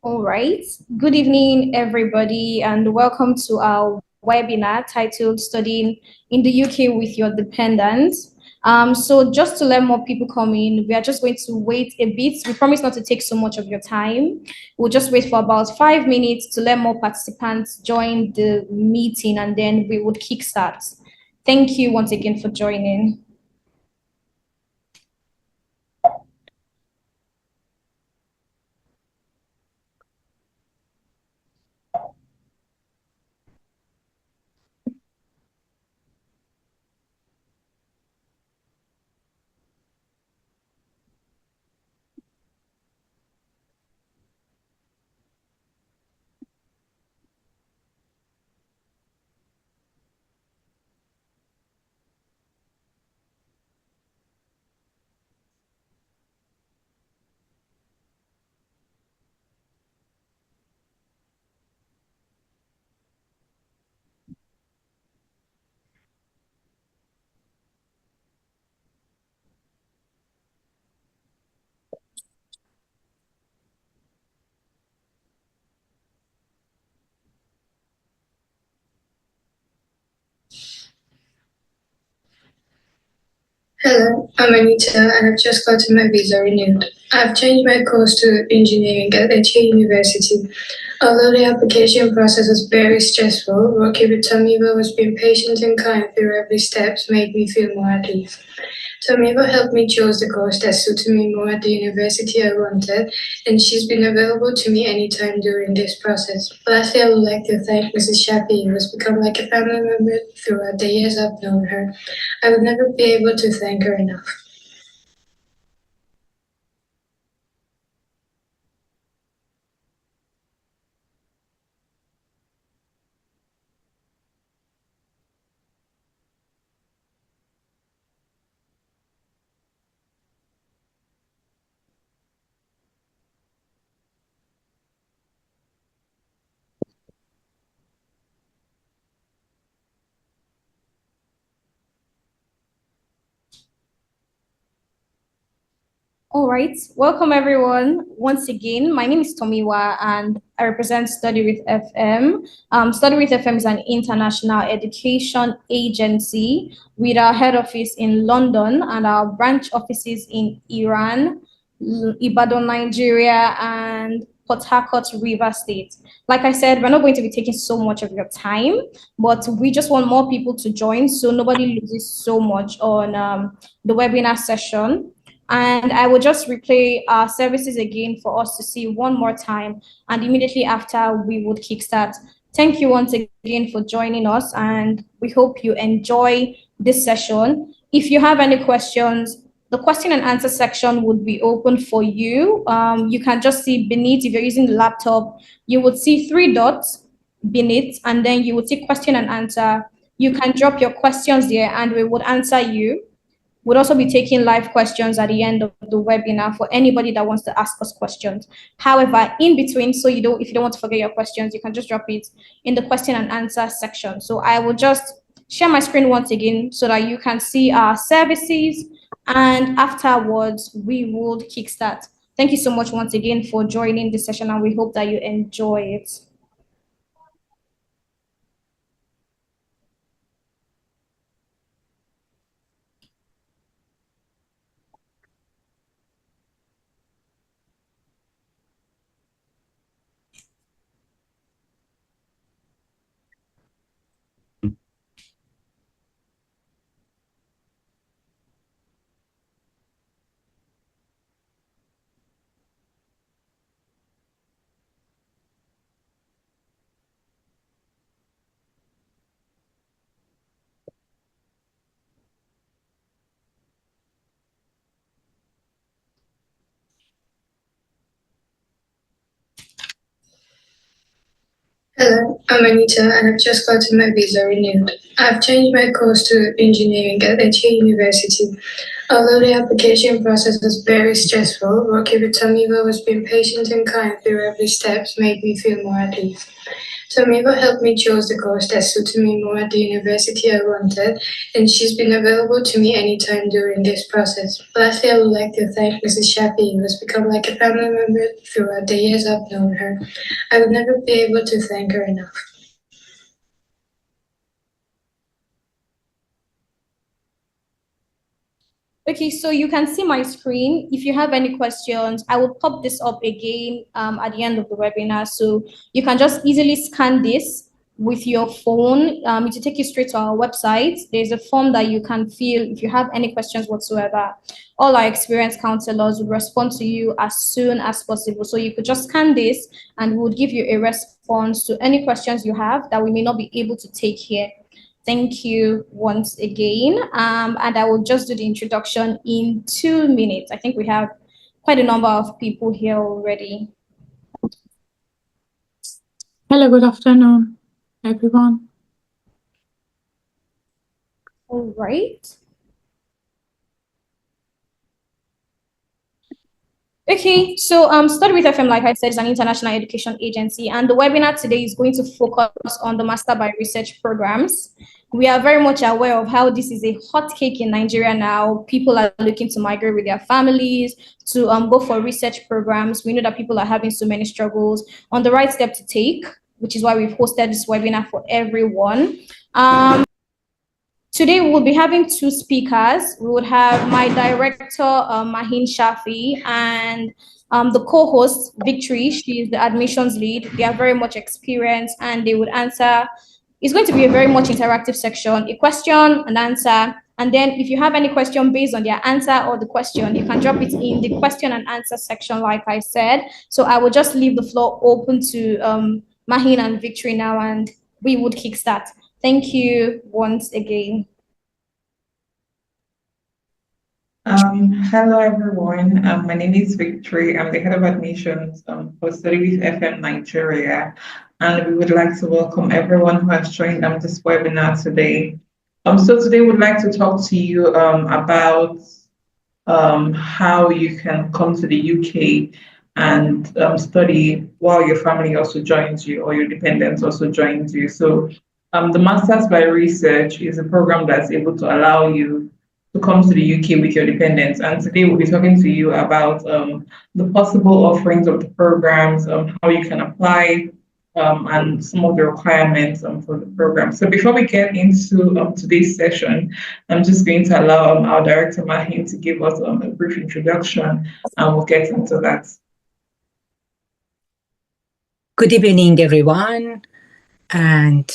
All right. Good evening, everybody, and welcome to our webinar titled Studying in the UK with Your Dependents. So just to let more people come in, we are just going to wait a bit. We promise not to take so much of your time. We'll just wait for about 5 minutes to let more participants join the meeting, and then we would kickstart. Thank you once again for joining. Hello, I'm Anita and I've just gotten my visa renewed. I've changed my course to engineering at HK University. Although the application process was very stressful, working with Tomiva, who has been patient and kind through every step, made me feel more at ease. Tomiva helped me choose the course that suited me more at the university I wanted, and she's been available to me anytime during this process. Lastly, I would like to thank Mrs. Shafi, who has become like a family member throughout the years I've known her. I would never be able to thank her enough. All right, welcome everyone. Once again, my name is Tomiwa and I represent Study with FM. Study with FM is an international education agency with our head office in London and our branch offices in Iran, Ibadan, Nigeria, and Port Harcourt, River State. Like I said, we're not going to be taking so much of your time, but we just want more people to join so nobody loses so much on the webinar session. And I will just replay our services again for us to see one more time. And immediately after, we would kickstart. Thank you once again for joining us, and we hope you enjoy this session. If you have any questions, the question and answer section would be open for you. You can just see beneath, if you're using the laptop, you would see 3 dots beneath, and then you would see question and answer. You can drop your questions there, and we would answer you. We'll also be taking live questions at the end of the webinar for anybody that wants to ask us questions. However, in between, so if you don't want to forget your questions, you can just drop it in the question and answer section. So I will just share my screen once again so that you can see our services, and afterwards we will kickstart. Thank you so much once again for joining this session, and we hope that you enjoy it. Hello, I'm Anita and I've just gotten my visa renewed. I've changed my course to engineering at HK University. Although the application process was very stressful, working with Tamiva, who has been patient and kind through every step, made me feel more at ease. Tamiva helped me choose the course that suited me more at the university I wanted, and she's been available to me anytime during this process. Lastly, I would like to thank Mrs. Shafi, who has become like a family member throughout the years I've known her. I would never be able to thank her enough. Okay, so you can see my screen. If you have any questions, I will pop this up again at the end of the webinar. So you can just easily scan this with your phone. It will take you straight to our website. There's a form that you can fill if you have any questions whatsoever. All our experienced counselors will respond to you as soon as possible. So you could just scan this and we would give you a response to any questions you have that we may not be able to take here. Thank you once again. And I will just do the introduction in 2 minutes. I think we have quite a number of people here already. Hello, good afternoon, everyone. All right. Okay, so Study with FM, like I said, is an international education agency, and the webinar today is going to focus on the Master by Research programs. We are very much aware of how this is a hot cake in Nigeria now. People are looking to migrate with their families to go for research programs. We know that people are having so many struggles on the right step to take, which is why we've hosted this webinar for everyone. Today we'll be having 2 speakers. We would have my director, Mahin Shafi, and the co-host, Victory. She is the admissions lead. They are very much experienced and they would answer. It's going to be a very much interactive section, a question and answer. And then if you have any question based on their answer or the question, you can drop it in the question and answer section, like I said. So I will just leave the floor open to Mahin and Victory now, and we would kickstart. Thank you once again. Hello, everyone. My name is Victory. I'm the head of admissions for Study with FM Nigeria, and we would like to welcome everyone who has joined this webinar today. So today we'd like to talk to you about how you can come to the UK and study while your family also joins you or your dependents also joins you. So the Masters by Research is a program that's able to allow you to come to the UK with your dependents. And today we'll be talking to you about the possible offerings of the programs, how you can apply, and some of the requirements for the program. So before we get into today's session, I'm just going to allow our director Mahin to give us a brief introduction, and we'll get into that. Good evening, everyone, and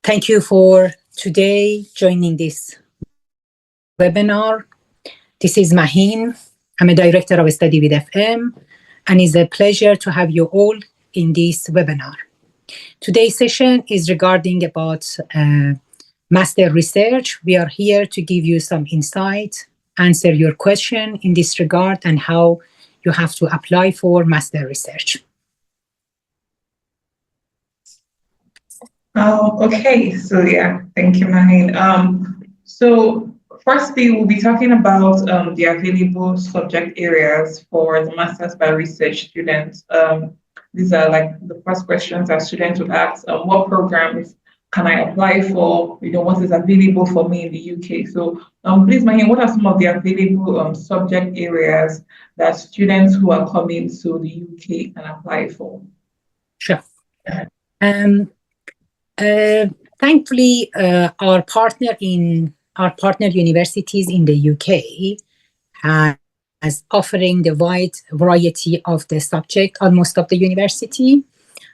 thank you for today joining this webinar. This is Mahin. I'm a director of Study with FM, and it's a pleasure to have you all in this webinar. Today's session is regarding about master research. We are here to give you some insight, answer your question in this regard, and how you have to apply for master research. Okay, so yeah, thank you, Mahin. So firstly, we'll be talking about the available subject areas for the Masters by Research students. These are like the first questions that students would ask. What programs can I apply for? What is available for me in the UK? So please, Mahin, what are some of the available subject areas that students who are coming to the UK can apply for? Sure. Thankfully, our partner universities in the UK has offering the wide variety of the subject on most of the university.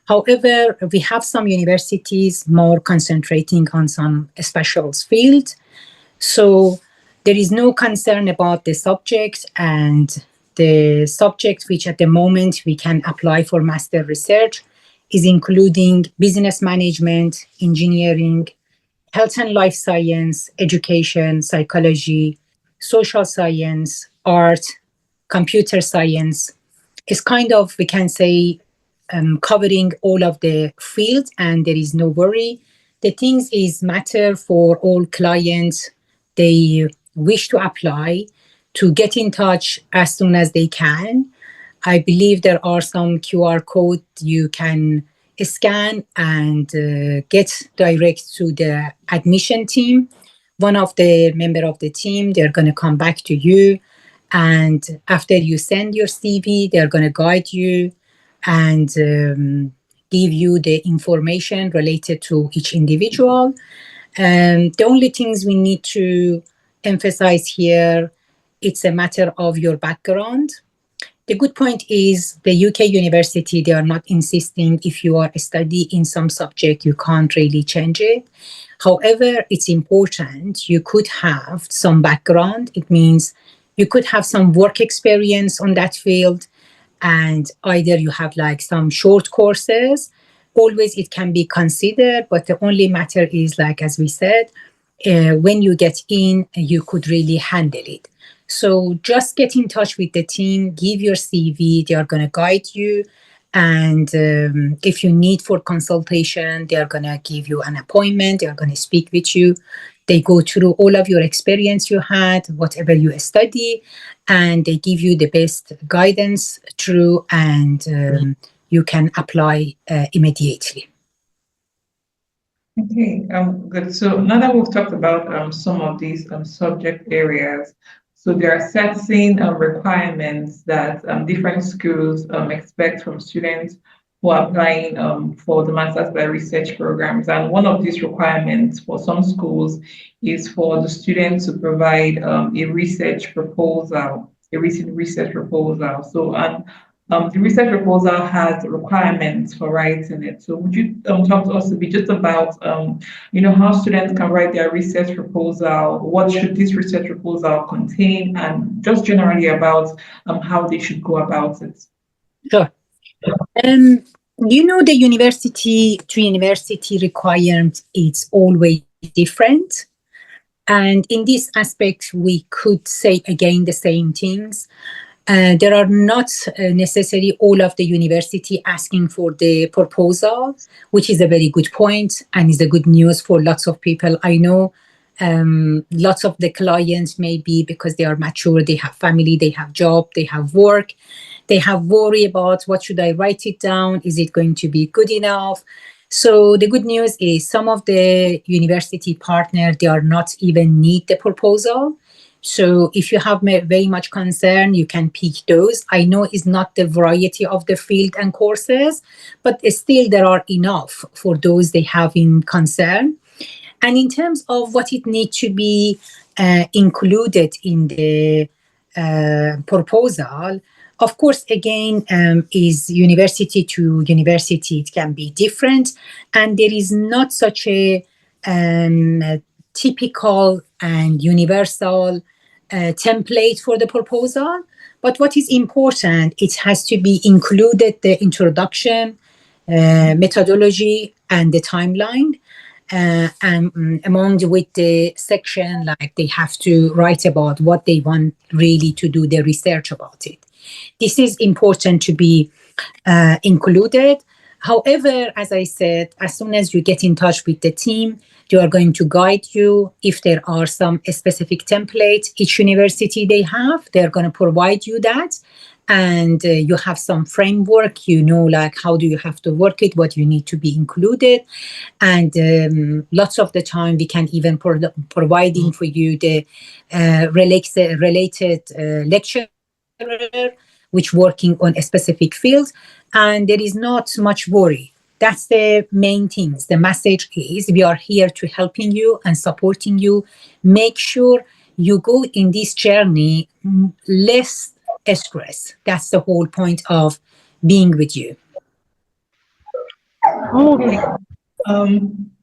However, we have some universities more concentrating on some special field. So there is no concern about the subject, and the subject which at the moment we can apply for master research is including business management, engineering, health and life science, education, psychology, social science, art, computer science. It's kind of, we can say, covering all of the fields, and there is no worry. The things is matter for all clients. They wish to apply to get in touch as soon as they can. I believe there are some QR code you can scan and get direct to the admission team. One of the member of the team, they're going to come back to you, and after you send your CV, they're going to guide you and give you the information related to each individual. The only things we need to emphasize here, it's a matter of your background. The good point is the UK university, they are not insisting if you are studying in some subject, you can't really change it. However, it's important you could have some background. It means you could have some work experience on that field, and either you have like some short courses. Always it can be considered, but the only matter is, like as we said, when you get in, you could really handle it. So just get in touch with the team, give your CV, they are going to guide you. And if you need for consultation, they are going to give you an appointment, they are going to speak with you. They go through all of your experience you had, whatever you study, and they give you the best guidance through, and you can apply immediately. Okay, good. So now that we've talked about some of these subject areas, so there are certain requirements that different schools expect from students who are applying for the Masters by Research programs. And one of these requirements for some schools is for the student to provide a research proposal, a recent research proposal. So, the research proposal has requirements for writing it. So would you talk to us a bit just about, how students can write their research proposal, what should this research proposal contain, and just generally about how they should go about it? Sure. The university to university requirement is always different. And in this aspect, we could say again the same things. There are not necessarily all of the university asking for the proposal, which is a very good point and is a good news for lots of people. I know lots of the clients, maybe because they are mature, they have family, they have job, they have work, they have worry about what should I write it down? Is it going to be good enough? So the good news is some of the university partners, they are not even need the proposal. So if you have very much concern, you can pick those. I know it's not the variety of the field and courses, but still there are enough for those they have in concern. And in terms of what it needs to be included in the proposal, of course, again, is university to university, it can be different. And there is not such a typical and universal template for the proposal. But what is important, it has to be included the introduction, methodology, and the timeline. And among with the section, like they have to write about what they want really to do the research about it. This is important to be included. However, as I said, as soon as you get in touch with the team, they are going to guide you. If there are some specific templates each university they have, they're going to provide you that. And you have some framework, like how do you have to work it, what you need to be included. And lots of the time we can even providing for you the related lecturer which working on a specific field, and there is not much worry. That's the main things. The message is we are here to helping you and supporting you. Make sure you go in this journey less stress. That's the whole point of being with you. Okay.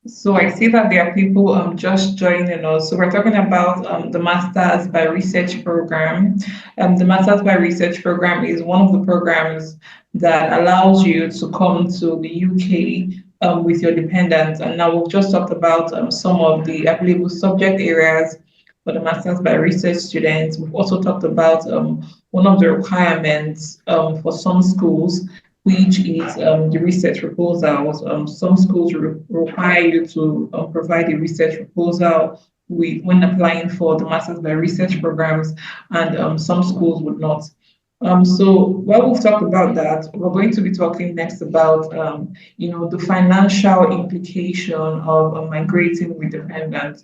So I see that there are people just joining us. So we're talking about the Masters by Research program. The Masters by Research program is one of the programs that allows you to come to the UK with your dependents. And now we've just talked about some of the applicable subject areas for the Masters by Research students. We've also talked about one of the requirements for some schools, which is the research proposals. Some schools require you to provide a research proposal when applying for the Masters by Research programs, and some schools would not. So while we've talked about that, we're going to be talking next about, the financial implication of migrating with dependents,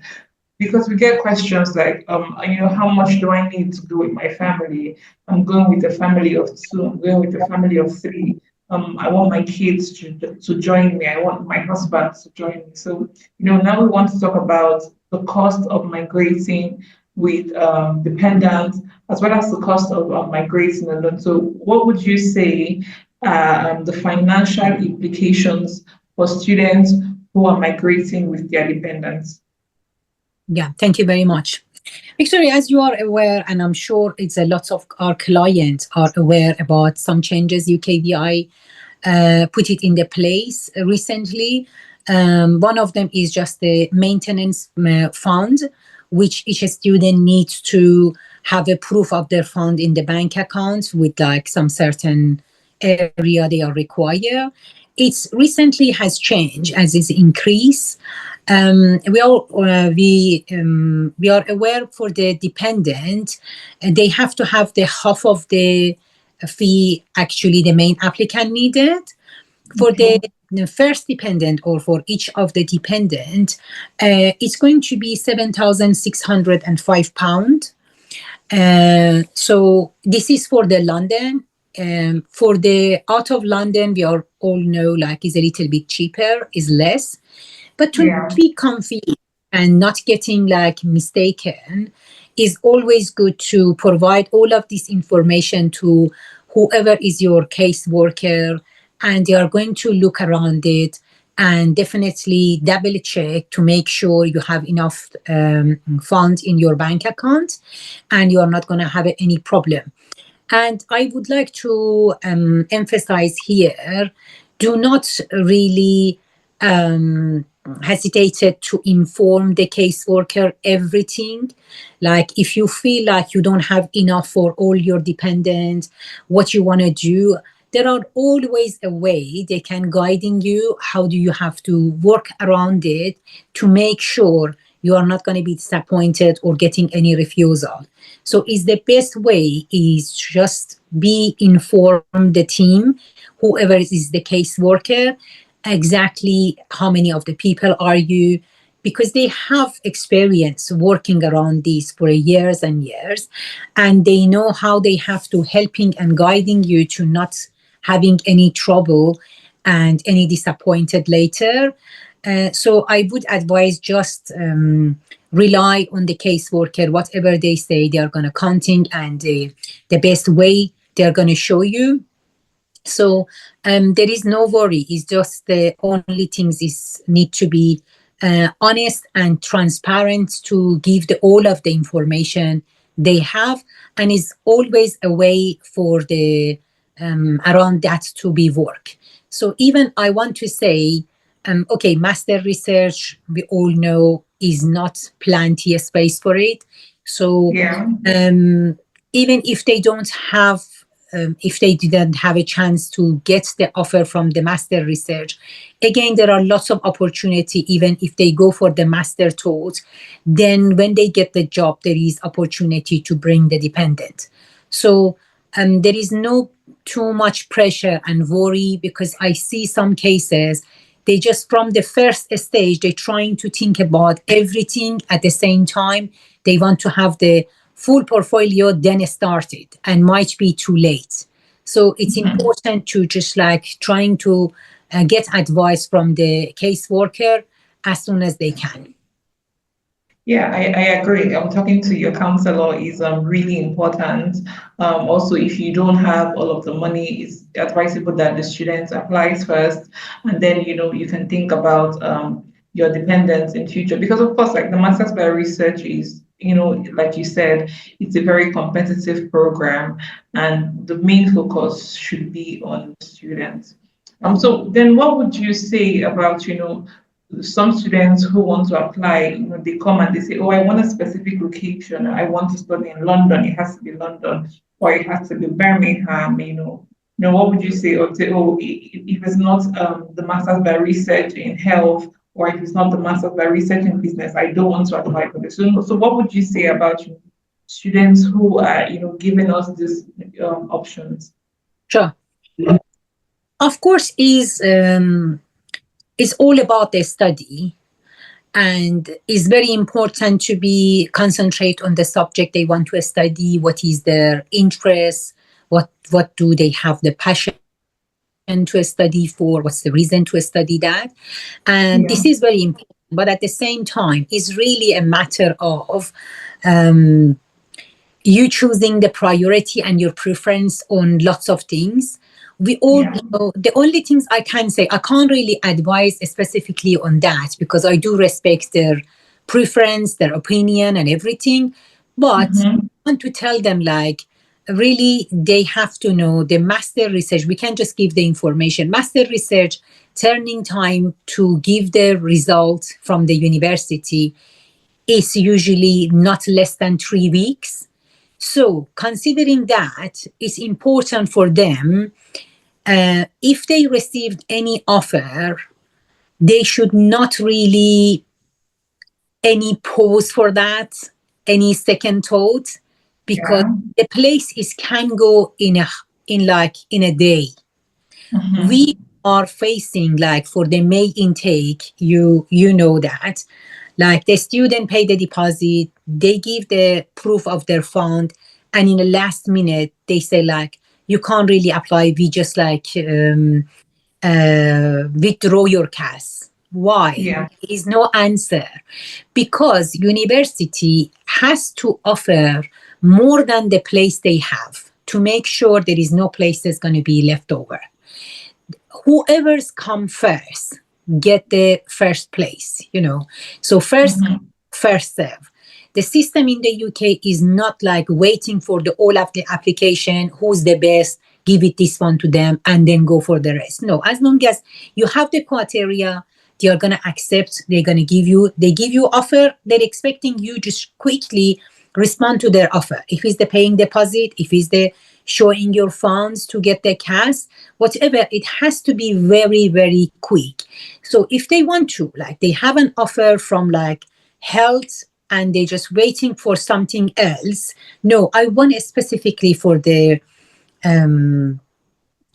because we get questions like, how much do I need to go with my family? I'm going with a family of two. I'm going with a family of three. I want my kids to join me. I want my husband to join me. So, now we want to talk about the cost of migrating with dependents, as well as the cost of migrating alone. So, what would you say the financial implications for students who are migrating with their dependents? Yeah, thank you very much. Victoria, as you are aware, and I'm sure it's a lot of our clients are aware about some changes UKVI put it in the place recently. One of them is just the maintenance fund, which each student needs to have a proof of their fund in the bank account with like some certain area they are required. It's recently has changed as it's increased. We are aware for the dependent, they have to have the half of the fee actually the main applicant needed. For the first dependent or for each of the dependent, it's going to be £7,605. So this is for the London. For the out of London, we are all know like is a little bit cheaper, is less. But to be confident and not getting like mistaken, is always good to provide all of this information to whoever is your caseworker, and they are going to look around it and definitely double check to make sure you have enough funds in your bank account and you are not going to have any problem. And I would like to emphasize here, do not really hesitated to inform the caseworker everything. Like if you feel like you don't have enough for all your dependents, what you want to do, there are always a way they can guiding you. How do you have to work around it to make sure you are not going to be disappointed or getting any refusal. So is the best way is just be inform the team, whoever is the caseworker, exactly how many of the people are you, because they have experience working around these for years and years, and they know how they have to helping and guiding you to not having any trouble and any disappointed later. So I would advise just rely on the caseworker, whatever they say, they are going to counting and the best way they're going to show you. So there is no worry. It's just the only things is need to be honest and transparent to give all of the information they have, and is always a way for the around that to be work. So even I want to say, okay, master research, we all know is not plenty of space for it. So even if they don't have if they didn't have a chance to get the offer from the master research, again, there are lots of opportunity. Even if they go for the master taught, then when they get the job, there is opportunity to bring the dependent. So there is no too much pressure and worry, because I see some cases, they just from the first stage, they're trying to think about everything at the same time. They want to have the full portfolio, then started, and might be too late. So it's important to just like trying to get advice from the caseworker as soon as they can. Yeah, I agree. Talking to your counselor is really important. Also, if you don't have all of the money, it's advisable that the student applies first, and then you can think about your dependents in future. Because of course, like the Masters by Research is, like you said, it's a very competitive program, and the main focus should be on students. So then, what would you say about some students who want to apply, they come and they say, oh, I want a specific location. I want to study in London. It has to be London, or it has to be Birmingham, what would you say? Or say, oh, if it's not the Masters by Research in Health or if it's not the master's, like research and business, I don't want to apply for this. So what would you say about students who are, giving us these options? Sure. Of course, is all about the study, and it's very important to be concentrate on the subject they want to study. What is their interest? What do they have the passion to study for? What's the reason to study that? And this is very important. But at the same time, it's really a matter of you choosing the priority and your preference on lots of things. We all know the only things I can say, I can't really advise specifically on that because I do respect their preference, their opinion, and everything. But I want to tell them, like, really, they have to know the master research. We can't just give the information. Master research turning time to give the results from the university is usually not less than 3 weeks. So considering that, it's important for them, if they received any offer, they should not really any pause for that, any second thought, because the place is can go in a day. We are facing, like, for the May intake, you know that, like, the student pay the deposit, they give the proof of their fund, and in the last minute they say, like, you can't really apply, we just like withdraw your cash. Why? There is no answer, because university has to offer more than the place they have to make sure there is no place that's going to be left over. Whoever's come first get the first place, so first first serve. The system in the UK is not like waiting for all of the application, who's the best, give it this one to them and then go for the rest. No, as long as you have the criteria, they are going to accept, they're going to give you offer, they're expecting you just quickly respond to their offer. If it's the paying deposit, if it's the showing your funds to get the cash, whatever, it has to be very, very quick. So if they want to, like, they have an offer from like health and they're just waiting for something else. No, I want it specifically for the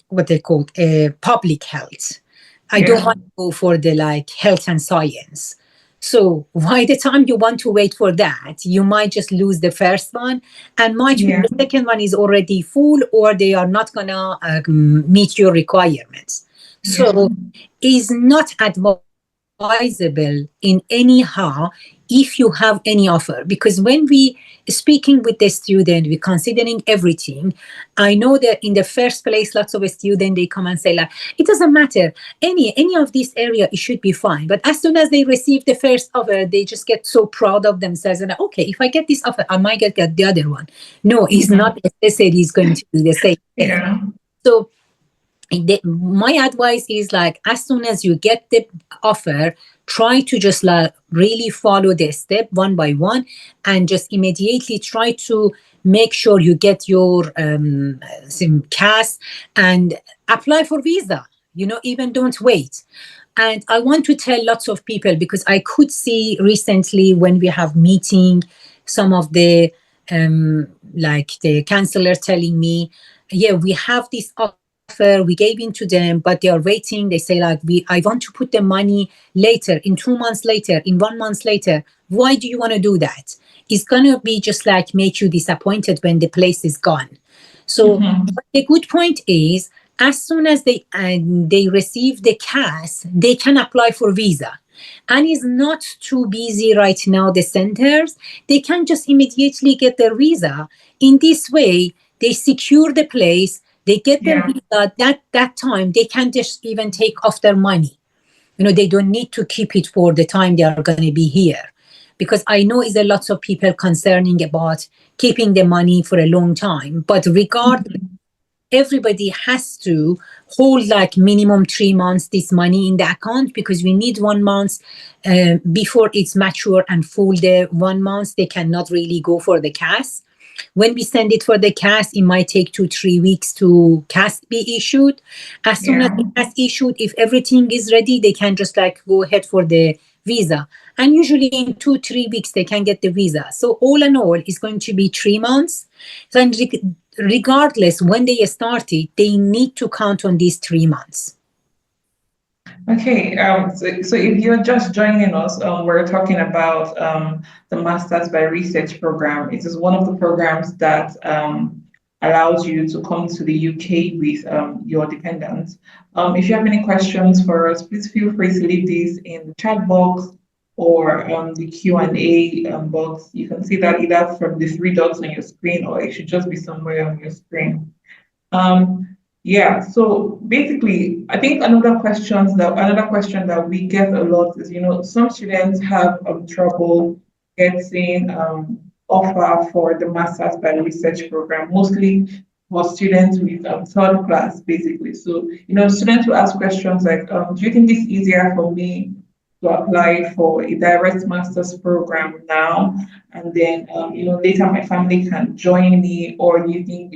what they call public health. I don't want to go for the like health and science. So by the time you want to wait for that, you might just lose the first one, and might be the second one is already full, or they are not gonna meet your requirements. So is not advisable in anyhow if you have any offer, because when we speaking with the student, we're considering everything. I know that in the first place, lots of students, they come and say, like, it doesn't matter, any of this area, it should be fine. But as soon as they receive the first offer, they just get so proud of themselves and, okay, if I get this offer, I might get the other one. No, it's not necessary, it's going to be the same thing. So my advice is, like, as soon as you get the offer, try to just like really follow the step one by one, and just immediately try to make sure you get your CAS and apply for visa. Even don't wait. And I want to tell lots of people, because I could see recently when we have meeting, some of the like the counselor telling me, we have this offer, we gave in to them, but they are waiting. They say, like, I want to put the money later, in 2 months later, in 1 month later. Why do you want to do that? It's going to be just like make you disappointed when the place is gone. So the good point is, as soon as they receive the cash, they can apply for visa. And it's not too busy right now, the centers. They can just immediately get their visa. In this way, they secure the place. They get their visa. That time, they can just even take off their money. They don't need to keep it for the time they are going to be here. Because I know is a lots of people concerning about keeping the money for a long time. But regardless, everybody has to hold like minimum 3 months this money in the account, because we need 1 month before it's mature and full the 1 month. They cannot really go for the cash. When we send it for the CAS, it might take 2-3 weeks to CAS be issued. As soon as the CAS issued, if everything is ready, they can just like go ahead for the visa. And usually in 2-3 weeks, they can get the visa. So all in all, it's going to be 3 months. So regardless when they started, they need to count on these 3 months. Okay, so if you're just joining us, we're talking about the Masters by Research program. It is one of the programs that allows you to come to the UK with your dependents. If you have any questions for us, please feel free to leave these in the chat box or the Q&A box. You can see that either from the 3 dots on your screen, or it should just be somewhere on your screen. Yeah, so basically, I think another question that we get a lot is, some students have trouble getting offer for the Masters by Research program, mostly for students with third class, basically. So, students will ask questions like, do you think it's easier for me to apply for a direct master's program now, and then, later my family can join me, or do you think,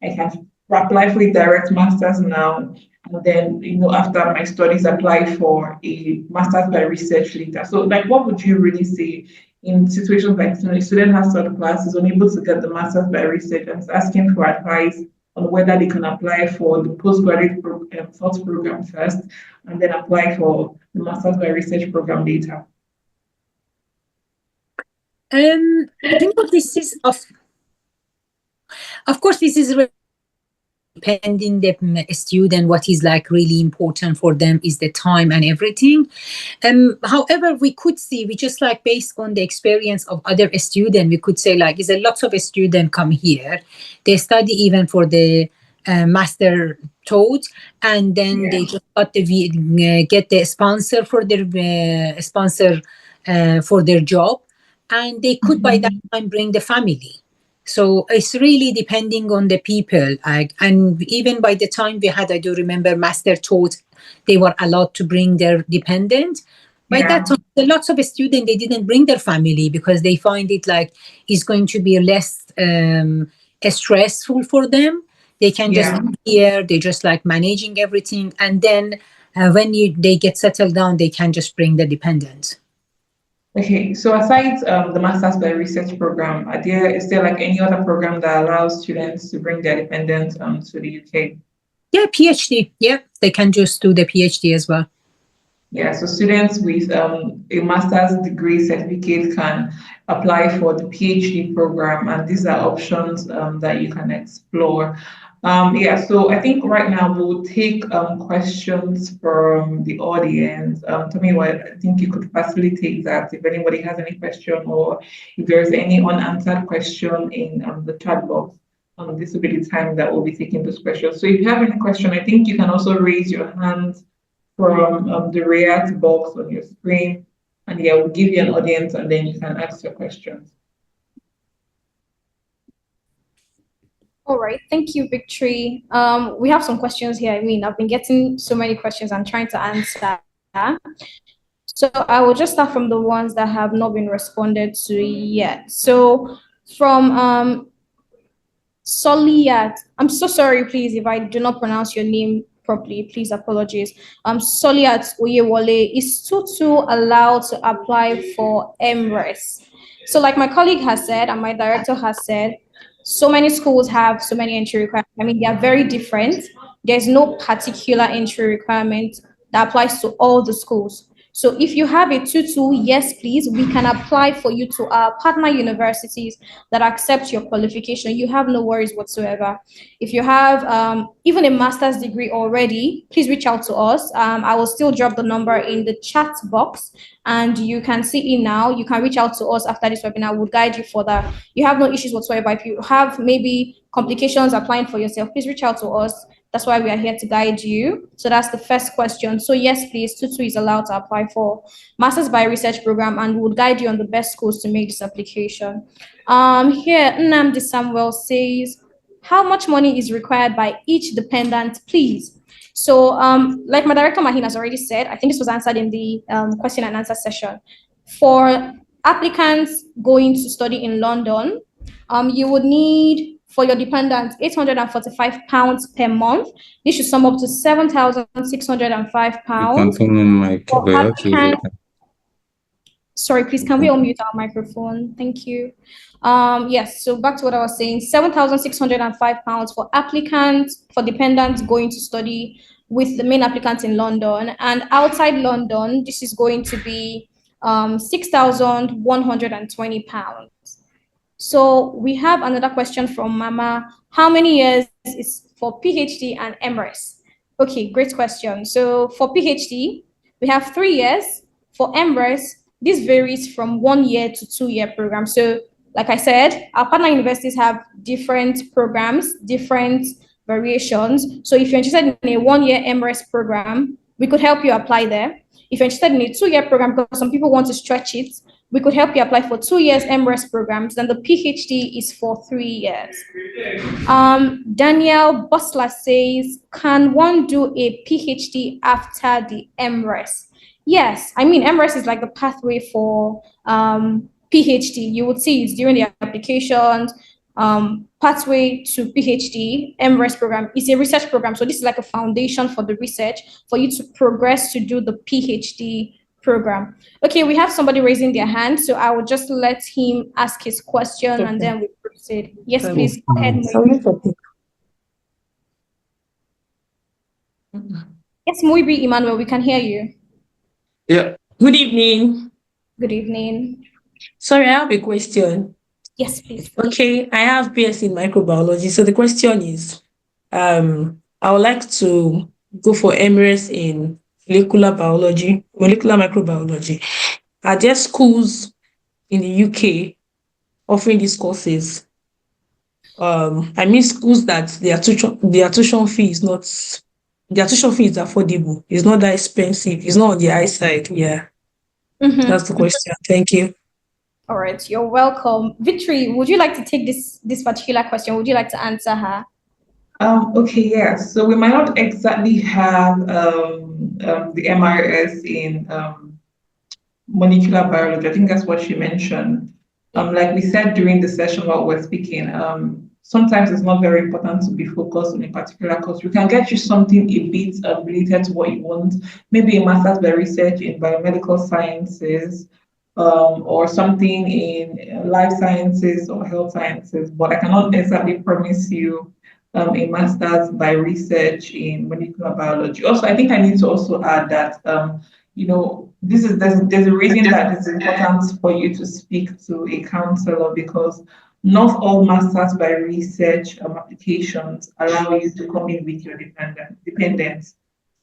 I can apply for a direct master's now, and then, after my studies, apply for a master's by research later? So, like, what would you really say in situations like, a student has third class, is unable to get the master's by research, and is asking for advice on whether they can apply for the postgraduate thought program first, and then apply for the master's by research program later? This is of course, this is depending the student. What is like really important for them is the time and everything. However, we just like based on the experience of other students, we could say like is a lot of students come here, they study even for the master taught, and then they just get the sponsor for their for their job, and they could by that time bring the family. So it's really depending on the people. And even by the time we had, I do remember master taught, they were allowed to bring their dependent. By that time, lots of students, they didn't bring their family because they find it like it's going to be less stressful for them. They can just here, they just like managing everything. And then when they get settled down, they can just bring the dependent. Okay, so aside the Masters by Research program, is there like any other program that allows students to bring their dependents to the UK? Yeah, PhD. Yeah, they can just do the PhD as well. Yeah, so students with a master's degree certificate can apply for the PhD program, and these are options that you can explore. So I think right now we'll take questions from the audience. Tell me what I think you could facilitate that if anybody has any question, or if there's any unanswered question in the chat box. This will be the time that we'll be taking those questions. So if you have any question, I think you can also raise your hand from the React box on your screen, and we'll give you an audience, and then you can ask your questions. All right, thank you, Victory. We have some questions here. I mean, I've been getting so many questions I'm trying to answer. So I will just start from the ones that have not been responded to yet. So from Soliat, I'm so sorry, please, if I do not pronounce your name properly, please apologies. Soliat Oyewole, is Tutu allowed to apply for MRes? So like my colleague has said, and my director has said, so many schools have so many entry requirements. I mean, they are very different. There's no particular entry requirement that applies to all the schools. So if you have a tutu, yes, please, we can apply for you to our partner universities that accept your qualification. You have no worries whatsoever. If you have even a master's degree already, please reach out to us. I will still drop the number in the chat box, and you can see it now. You can reach out to us after this webinar. We'll guide you for that. You have no issues whatsoever. If you have maybe complications applying for yourself, please reach out to us. That's why we are here to guide you. So that's the first question. So yes, please, Tutu is allowed to apply for Masters by Research program, and we would guide you on the best schools to make this application. Here, Nnamdi Samuel says, how much money is required by each dependent, please? So like my director Mahin has already said, I think this was answered in the question and answer session. For applicants going to study in London, You would need for your dependents £845 per month. This should sum up to £7,605. Continuing my For okay. Sorry, please, can we unmute our microphone? Thank you. Yes, so back to what I was saying, £7,605 for applicants, for dependents going to study with the main applicants in London. And outside London, this is going to be £6,120. So we have another question from Mama. How many years is for PhD and MRes? Okay, great question. So for PhD, we have 3 years. For MRes, this varies from 1 year to 2-year program. So like I said, our partner universities have different programs, different variations. So if you're interested in a 1-year MRes program, we could help you apply there. If you're interested in a 2-year program, because some people want to stretch it, we could help you apply for 2 years MRes programs. Then the PhD is for 3 years. Daniel Bustler says, can one do a PhD after the MRes? Yes, I mean, MRes is like the pathway for PhD. You would see it's during the applications. Pathway to PhD, MRes program is a research program. So this is like a foundation for the research for you to progress to do the PhD program. Okay, we have somebody raising their hand, so I will just let him ask his question and then we proceed. Yes, please. Go ahead, Moibi. Yes, Moibi Emmanuel, we can hear you. Yeah. Good evening. Good evening. Sorry, I have a question. Yes, please. Okay, I have BS in microbiology. So the question is, I would like to go for MRes in molecular microbiology. Are there schools in the UK offering these courses? I mean schools that their tuition fee is affordable. It's not that expensive. It's not on the high side. Yeah. That's the question. Thank you. All right, you're welcome. Victory, would you like to take this particular question? Would you like to answer her? Okay, yeah. So we might not exactly have the MRS in molecular biology. I think that's what she mentioned. Like we said during the session while we're speaking, sometimes it's not very important to be focused on a particular course. We can get you something a bit related to what you want, maybe a master's by research in biomedical sciences, or something in life sciences or health sciences, but I cannot necessarily promise you a master's by research in molecular biology. Also, I think I need to also add that there's a reason that it's important for you to speak to a counselor, because not all masters by research applications allow you to come in with your dependents.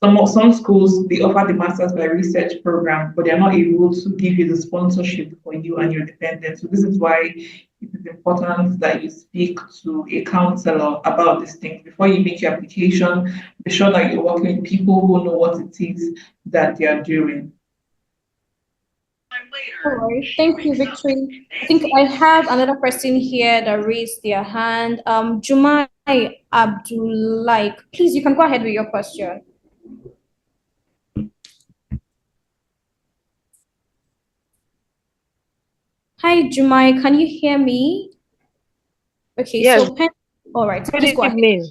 Some schools, they offer the masters by research program, but they're not able to give you the sponsorship for you and your dependents. So this is why it is important that you speak to a counselor about these things before you make your application. Be sure that you're working with people who know what it is that they are doing. All right, thank you, Victory. I think I have another person here that raised their hand. Jumai Abdullah, please, you can go ahead with your question. Hi, Jumai, can you hear me? Okay, yes. So all right, Good just go ahead. evening.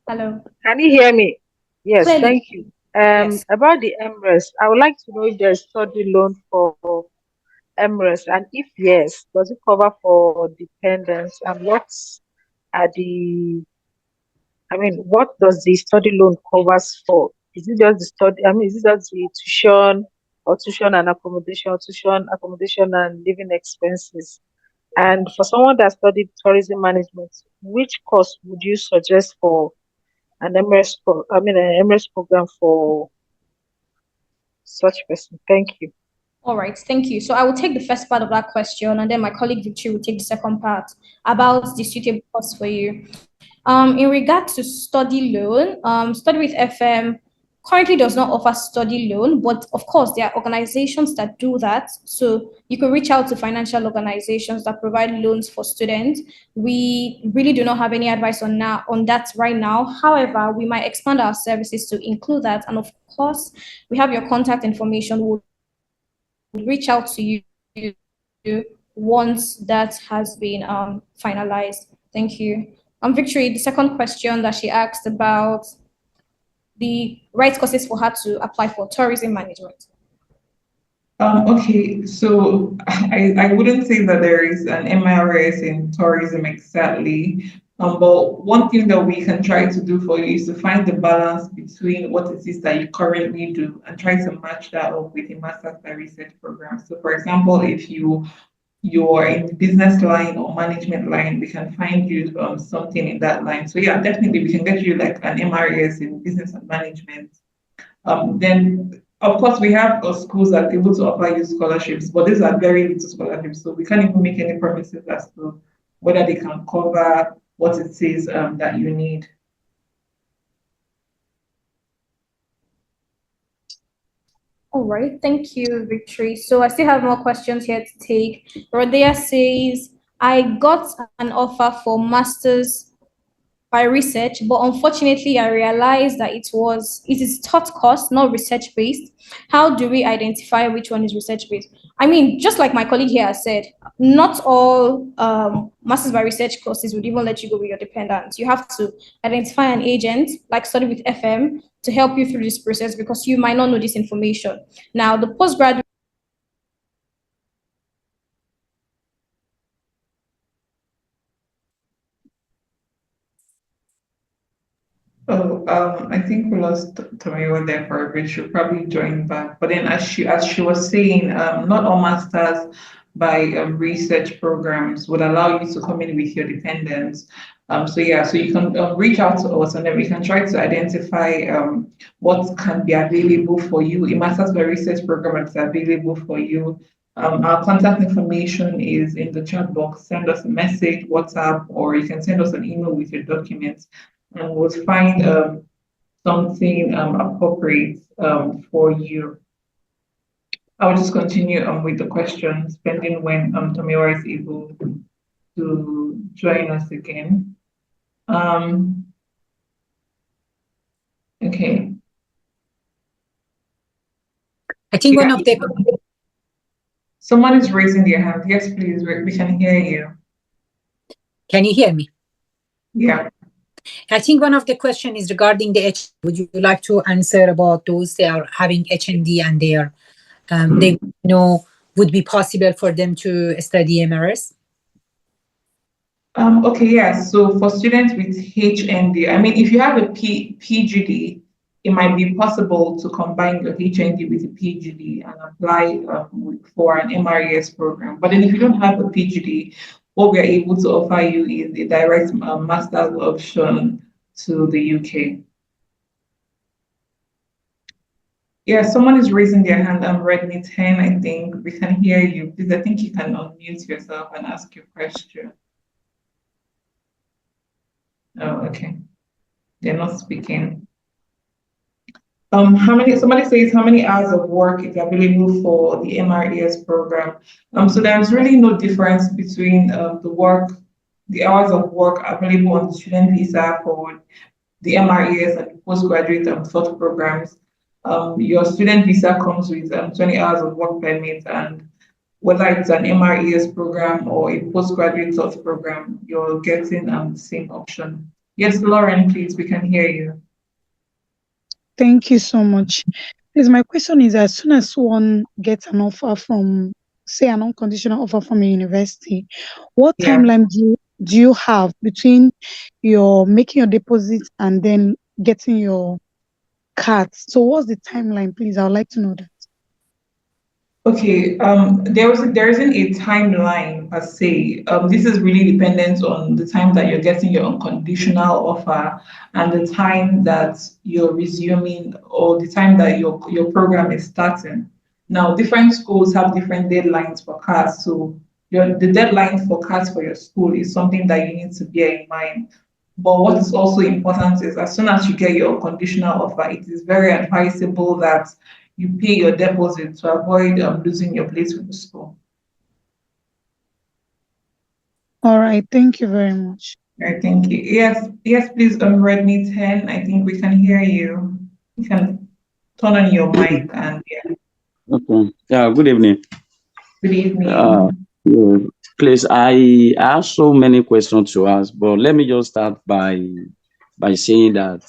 Hello. Can you hear me? Yes, Clearly. thank you. Yes. About the MRes, I would like to know if there's study loan for MRes, and if yes, does it cover for dependents, and what does the study loan covers for? Is it just the study? Is it just the tuition and accommodation and living expenses? And for someone that studied tourism management, which course would you suggest for an MRes program for such person? Thank you. All right, thank you. So I will take the first part of that question, and then my colleague Victory will take the second part about the suitable course for you. In regard to study loan, Study with FM currently does not offer study loan, but of course there are organizations that do that. So you can reach out to financial organizations that provide loans for students. We really do not have any advice on that right now. However, we might expand our services to include that. And of course, we have your contact information. We'll reach out to you once that has been finalized. Thank you. Victory, the second question that she asked about the right courses for her to apply for tourism management. Okay, so I wouldn't say that there is an MRes in tourism exactly, but one thing that we can try to do for you is to find the balance between what it is that you currently do and try to match that up with a master's by research program. So, for example, if you're in the business line or management line, we can find you something in that line. So yeah, definitely we can get you like an MRes in business and management. Then, of course, we have schools that are able to offer you scholarships, but these are very little scholarships, so we can't even make any promises as to whether they can cover what it says that you need. All right, thank you, Victory. So I still have more questions here to take. Rodea says, I got an offer for master's by research, but unfortunately I realized that it is taught course, not research based. How do we identify which one is research based? I mean, just like my colleague here has said, not all masters by research courses would even let you go with your dependents. You have to identify an agent, like Study with FM, to help you through this process because you might not know this information. Now, the postgraduate. Oh, I think we lost Tomiwa there for a bit. She'll probably join back. But then, as she was saying, not all masters by research programs would allow you to come in with your dependents. So yeah, so you can reach out to us, and then we can try to identify what can be available for you. A masters by research program that's available for you. Our contact information is in the chat box. Send us a message, WhatsApp, or you can send us an email with your documents and we'll find something appropriate for you. I'll just continue with the questions, pending when Tomiwa is able to join us again. Okay. I think one of the Someone is raising their hand. Yes, please. We can hear you. Can you hear me? Yeah. I think one of the question is regarding the H. Would you like to answer about those that are having HND and they know would be possible for them to study MRS? Okay, yeah. So for students with HND, I mean, if you have a PGD, it might be possible to combine your HND with a PGD and apply for an MRes program. But then if you don't have a PGD, what we're able to offer you is a direct master's option to the UK. Yeah, someone is raising their hand. I'm Redmi 10, I think. We can hear you. Please, I think you can unmute yourself and ask your question. Oh, okay. They're not speaking. Somebody says how many hours of work is available for the MRes program. So there's really no difference between the hours of work available on the student visa for the MRes and the postgraduate thought programs. Your student visa comes with 20 hours of work permit, and whether it's an MRes program or a postgraduate thought program, you're getting the same option. Yes, Lauren, please, we can hear you. Thank you so much. Please, my question is, as soon as one gets an offer from, say, an unconditional offer from a university, what Yeah. timeline do you have between your making your deposit and then getting your cards? So what's the timeline, please? I would like to know that. Okay, there isn't a timeline per se. This is really dependent on the time that you're getting your unconditional offer and the time that you're resuming or the time that your program is starting. Now, different schools have different deadlines for cards, so the deadline for cards for your school is something that you need to bear in mind. But what is also important is as soon as you get your unconditional offer, it is very advisable that you pay your deposit to avoid losing your place with the school. All right, thank you very much. All right, thank you. Yes, please, Redmi 10, I think we can hear you. You can turn on your mic and yeah. Okay. Yeah, good evening. Good evening. Yeah, please, I have so many questions to ask, but let me just start by saying that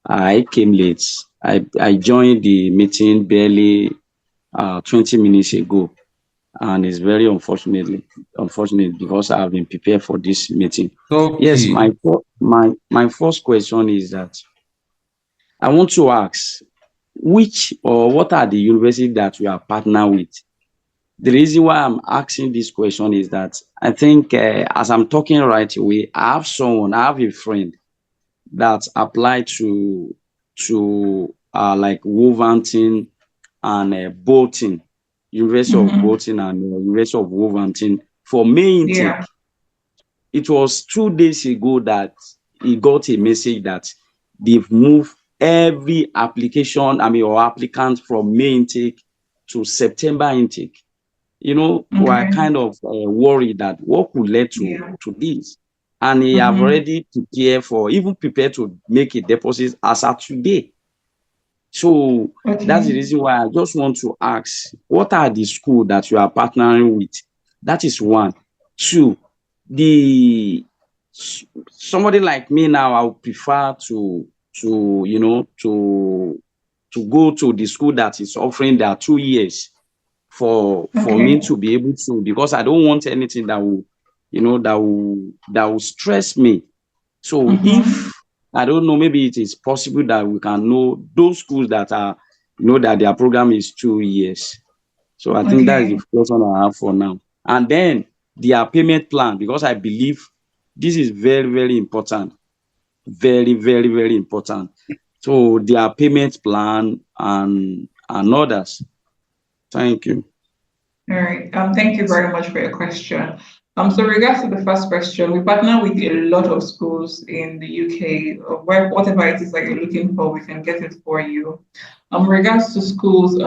I came late. I joined the meeting barely 20 minutes ago, and it's very unfortunate because I have been prepared for this meeting. Yes, Okay. my first question is that I want to ask which or what are the universities that we are partner with? The reason why I'm asking this question is that I think as I'm talking right away, I have a friend that applied to like Wolverhampton and Bolton, University of Mm-hmm. Bolton and University of Wolverhampton for May intake. Yeah. It was 2 days ago that he got a message that they've moved every application, or applicant from May intake to September intake. We're Okay. kind of worried that what could lead Yeah. to this. And he have Mm-hmm. already prepared to make a deposit as of today. So that's the Okay. reason why I just want to ask, what are the schools that you are partnering with? That is one. Two, the somebody like me now, I would prefer to you know to go to the school that is offering their 2 years for me Okay. to be able to, because I don't want anything that will that will stress me. So Mm-hmm. if I don't know, maybe it is possible that we can know those schools that are that their program is 2 years. So I think that is the Okay. first one I have for now. And then their payment plan, because I believe this is very, very important. Very, very, very important. So their payment plan and others. Thank you. All right. Thank you very much for your question. So regards to the first question, we partner with a lot of schools in the UK. Whatever it is that you're looking for, we can get it for you. Regards to schools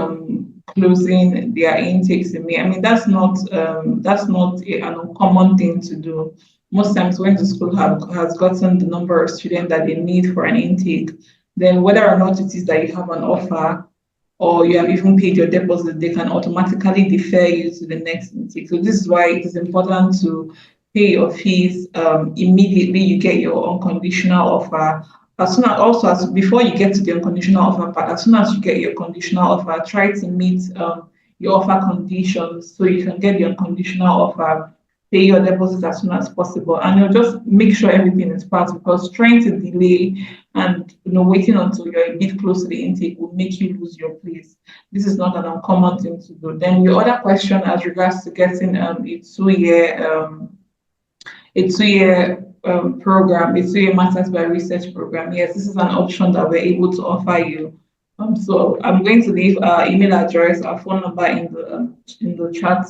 closing their intakes in May, I mean that's not an uncommon thing to do. Most times when the school has gotten the number of students that they need for an intake, then whether or not it is that you have an offer or you have even paid your deposit, they can automatically defer you to the next intake. So this is why it is important to pay your fees immediately you get your unconditional offer. As soon as also as before you get to the unconditional offer part, as soon as you get your conditional offer, try to meet your offer conditions so you can get the unconditional offer. Pay your deposit as soon as possible, and you'll just make sure everything is passed, because trying to delay and waiting until you're a bit close to the intake will make you lose your place. This is not an uncommon thing to do. Then your other question as regards to getting a 2-year program, a 2-year Masters by Research program. Yes, this is an option that we're able to offer you. So I'm going to leave our email address, our phone number in the chat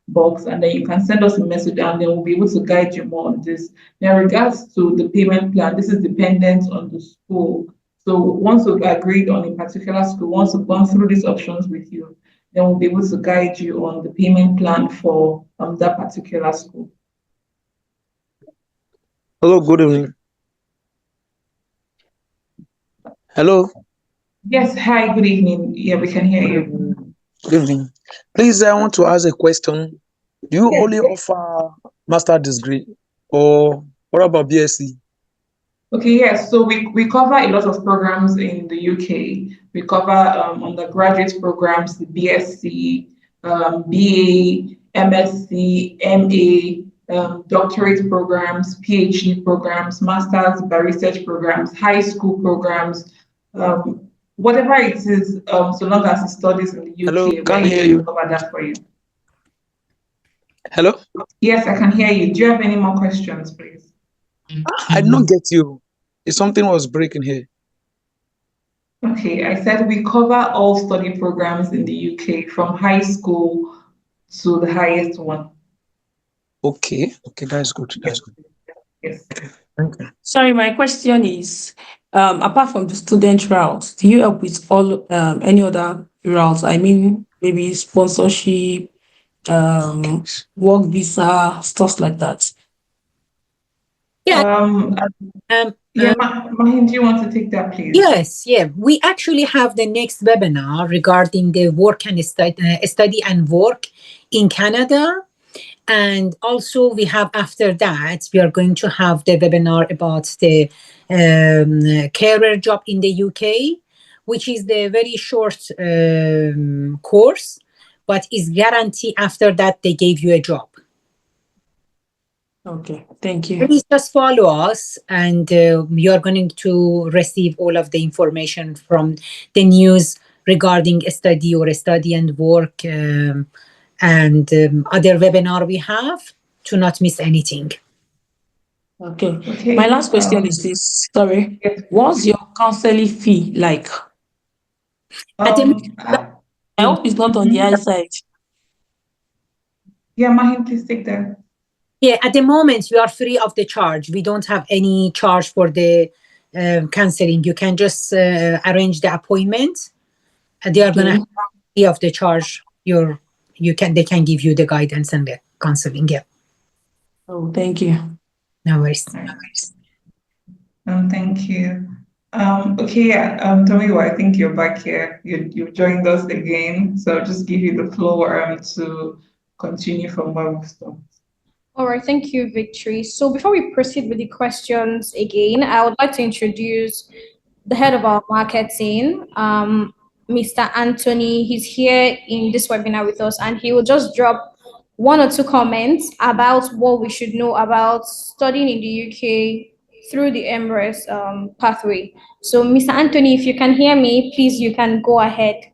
box, and then you can send us a message, and then we'll be able to guide you more on this. Now, in regards to the payment plan, this is dependent on the school. So once we've agreed on a particular school, once we've gone through these options with you, then we'll be able to guide you on the payment plan for that particular school. Hello, good evening. Hello. Yes, hi, good evening. Yeah, we can hear you. Good evening. Please, I want to ask a question. Do you only offer master degree, or what about BSc? Okay, yes. So we cover a lot of programs in the UK. We cover undergraduate programs, the BSc, BA, MSc, MA, doctorate programs, PhD programs, masters by research programs, high school programs, whatever it is, so long as it studies in the UK, Hello, we're can't hear able to you. cover that for you. Hello? Yes, I can hear you. Do you have any more questions, please? I don't get you. If something was breaking here. Okay, I said we cover all study programs in the UK from high school to the highest one. Okay, that's good. That's good. Yes. Thank you. Sorry, my question is, apart from the student routes, do you help with all any other routes? I mean, maybe sponsorship, work visa, stuff like that. Yeah. Um, Um, yeah, Mahin, do you want to take that, please? Yes, yeah. We actually have the next webinar regarding the work and study and work in Canada. And also we have, after that, we are going to have the webinar about the career job in the UK, which is the very short course, but is guarantee after that they gave you a job. Okay, thank you. Please just follow us, and you are going to receive all of the information from the news regarding study or study and work, and other webinar we have, to not miss anything. Okay. Okay. My last question is this. Sorry. Yes. What's your counseling fee like? I hope it's not on the high side. Yeah, Mahim, please take that. Yeah, at the moment we are free of the charge. We don't have any charge for the counseling. You can just arrange the appointment, and they are going to have free of the charge. They can give you the guidance and the counseling. Yeah. Oh, thank you. No worries. Thank you. Okay, Tomiwa, I think you're back here. You've joined us again, so I'll just give you the floor to continue from where we stopped. All right, thank you, Victory. So before we proceed with the questions again, I would like to introduce the head of our marketing, Mr. Anthony. He's here in this webinar with us, and he will just drop one or two comments about what we should know about studying in the UK through the MRes pathway. So, Mr. Anthony, if you can hear me, please, you can go ahead.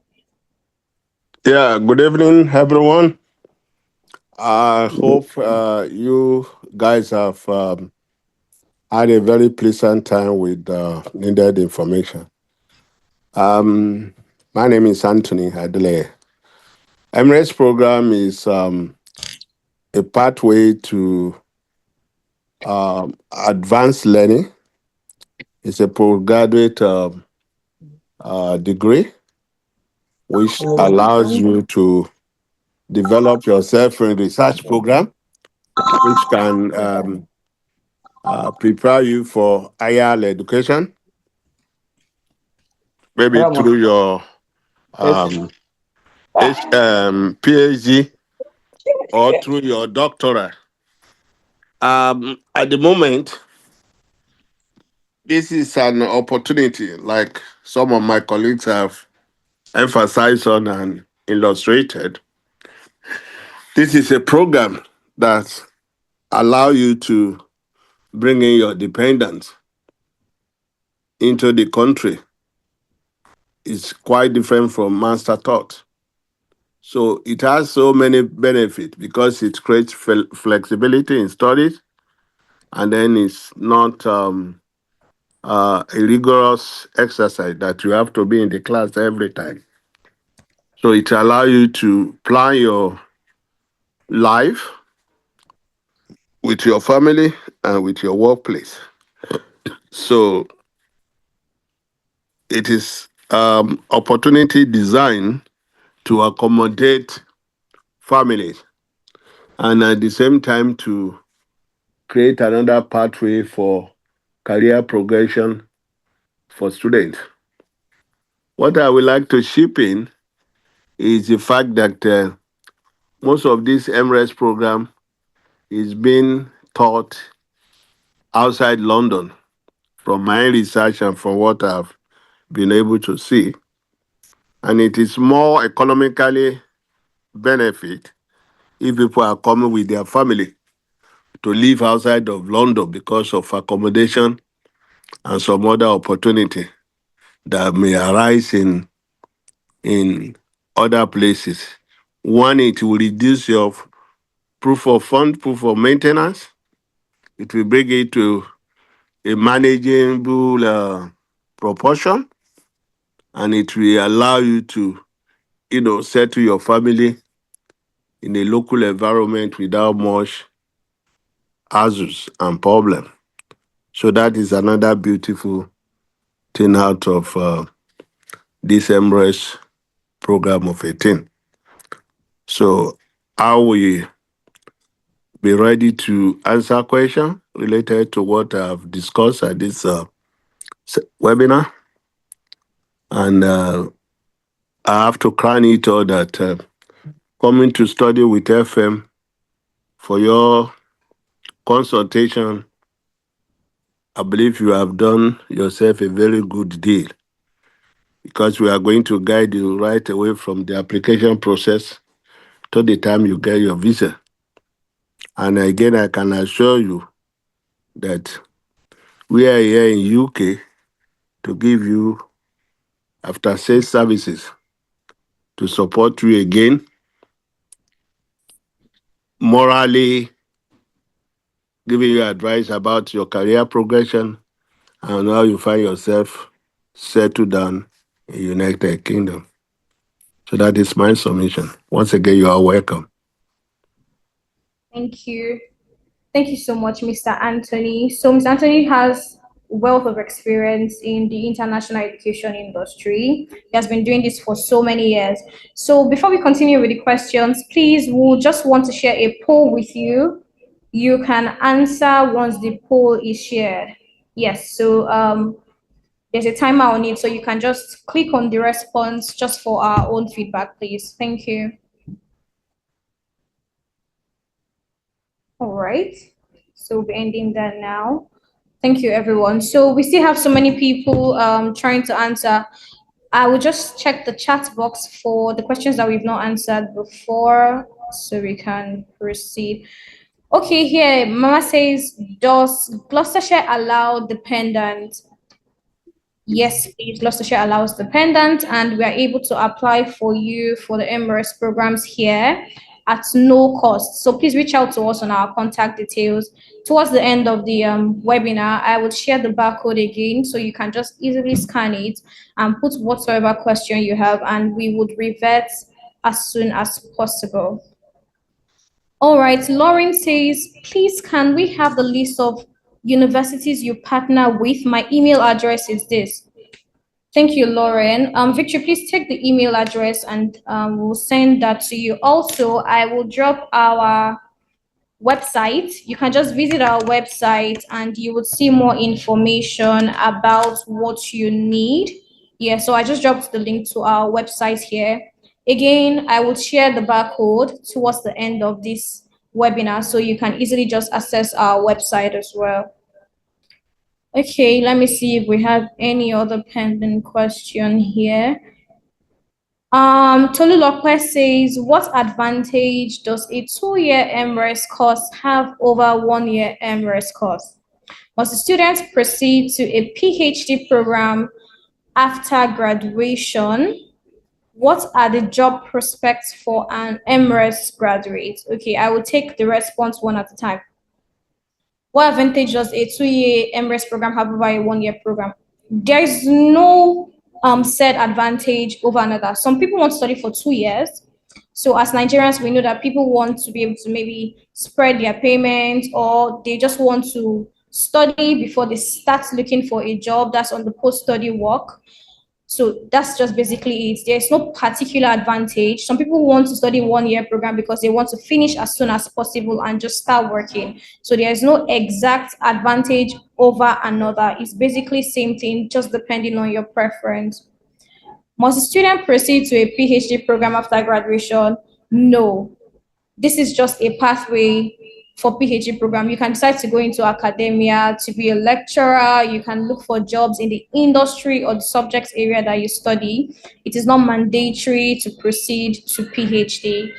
Yeah, good evening, everyone. I hope you guys have had a very pleasant time with needed information. My name is Anthony Adele. MRes program is a pathway to advanced learning. It's a postgraduate degree which allows you to develop yourself in research program, which can prepare you for higher education, maybe through your PhD or through your doctorate. At the moment, this is an opportunity, like some of my colleagues have emphasized on and illustrated. This is a program that allow you to bring in your dependents into the country. It's quite different from master thought. So it has so many benefits because it creates flexibility in studies, and then it's not a rigorous exercise that you have to be in the class every time. So it allows you to plan your life with your family and with your workplace. So it is opportunity designed to accommodate families and at the same time to create another pathway for career progression for students. What I would like to chip in is the fact that most of this MRes program is being taught outside London from my research and from what I've been able to see. And it is more economically benefit if people are coming with their family to live outside of London because of accommodation and some other opportunity that may arise in other places. One, it will reduce your proof of fund, proof of maintenance. It will bring it to a manageable proportion, and it will allow you to, settle your family in a local environment without much hassles and problem. So that is another beautiful thing out of this MRes program of 18. So I will be ready to answer questions related to what I've discussed at this webinar. And I have to crown it all that coming to study with FM for your consultation. I believe you have done yourself a very good deal because we are going to guide you right away from the application process to the time you get your visa. And again, I can assure you that we are here in UK to give you after sales services to support you again morally, giving you advice about your career progression and how you find yourself settled down in United Kingdom. So that is my submission. Once again, you are welcome. Thank you. Thank you so much, Mr. Anthony. So, Mr. Anthony has wealth of experience in the international education industry. He has been doing this for so many years. So, before we continue with the questions, please, we'll just want to share a poll with you. You can answer once the poll is shared. Yes, so there's a timer on it, so you can just click on the response just for our own feedback, please. Thank you. All right, so we're ending that now. Thank you, everyone. So we still have so many people trying to answer. I will just check the chat box for the questions that we've not answered before so we can proceed. Okay, here, Mama says, does Gloucestershire allow dependent? Yes, please. Gloucestershire allows dependent, and we are able to apply for you for the MRes programs here at no cost. So please reach out to us on our contact details. Towards the end of the webinar, I will share the barcode again so you can just easily scan it and put whatsoever question you have, and we would revert as soon as possible. All right, Lauren says, please can we have the list of universities you partner with? My email address is this. Thank you, Lauren. Victor, please take the email address and we'll send that to you. Also, I will drop our website. You can just visit our website and you would see more information about what you need. Yeah, so I just dropped the link to our website here. Again, I will share the barcode towards the end of this webinar so you can easily just access our website as well. Okay, let me see if we have any other pending question here. Tolulokwe says, what advantage does a 2-year MRes course have over 1-year MRes course? Must the students proceed to a PhD program after graduation? What are the job prospects for an MRes graduate? Okay, I will take the response one at a time. What advantage does a 2-year MRes program have over a 1-year program? There is no said advantage over another. Some people want to study for 2 years. So as Nigerians, we know that people want to be able to maybe spread their payments, or they just want to study before they start looking for a job. That's on the post-study work. So that's just basically it. There's no particular advantage. Some people want to study 1-year program because they want to finish as soon as possible and just start working. So there's no exact advantage over another. It's basically same thing, just depending on your preference. Must a student proceed to a PhD program after graduation? No. This is just a pathway for PhD program. You can decide to go into academia to be a lecturer. You can look for jobs in the industry or the subject area that you study. It is not mandatory to proceed to PhD.